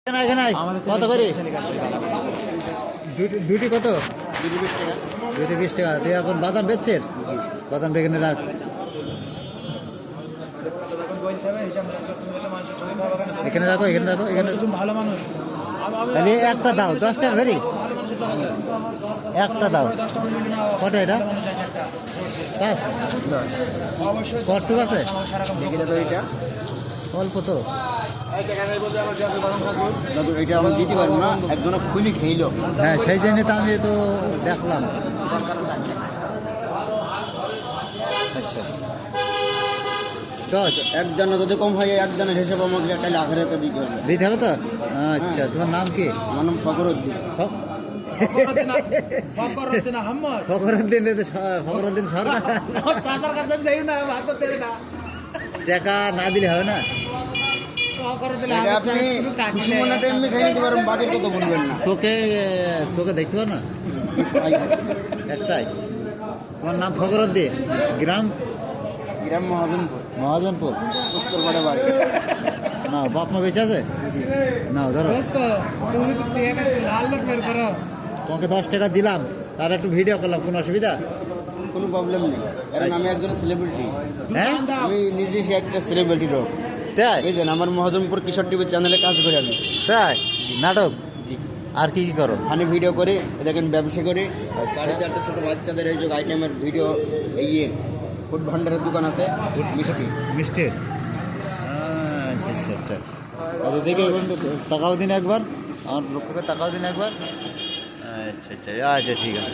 কত করে দুটি কত? দুটি 20 টাকা। তুই এখন বাদাম বেচছেন? বাদাম বেগুনে রাখ। এখানে রাখো, এখানে রাখো, এখানে ভালো মানুষ। তাহলে একটা দাও, 10 টাকা করে একটা দাও। কটা এটা? 5 কটটুক আছে অল্প তো। এটা আমি দিতে পারবো না, একজনে খুলি খেইলো। হ্যাঁ, সেই জন্য তো আমি তো দেখলাম। দশ একজনে যদি কম হয়, একজনের হিসেব আমাকে কাল আখেরে তো দিতে হবে। দিতে হবে তো? আচ্ছা, তোমার নাম কি? আমার নাম ফখরুদ্দিন। ফখরুদ্দিন সরকার। টাকা না দিলে হবে না। আপনি খুশি মনে এমনি খাই নিতে পারেন, বাকির কথা বলবেন না। চোখে দেখতে পারো না? একটাই। তোমার নাম ফখরুদ্দিন, গ্রাম গ্রাম মহাজনপুর, মহাজনপুর, উত্তরপাড়া বাড়ি। না বাপ মা বেঁচে আছে? না ধরো, তোমাকে 10 টাকা দিলাম, তার একটু ভিডিও করলাম, কোনো অসুবিধা? কোনো প্রবলেম নেই, কারণ আমি একজন সেলিব্রিটি। হ্যাঁ, আমি নিজে সে একটা সেলিব্রিটি লোক। তাই? এই যে আমার মহাজনপুর কিশোর টিভি চ্যানেলে কাজ করি আমি। তাই? নাটক? জি। আর কি কি করো? ফানি ভিডিও করে, দেখেন ব্যবসা করে। বাড়িতে একটা ছোটো বাচ্চাদের এই যে আইটেমের ভিডিও, এই ফুড ভান্ডারের দোকান আছে, মিষ্টি। মিষ্টির? আচ্ছা আচ্ছা আচ্ছা। আচ্ছা, দেখে তাকাও দিন একবার, আমার লক্ষ্যকে তাকাও দিন একবার। আচ্ছা আচ্ছা, আচ্ছা ঠিক আছে।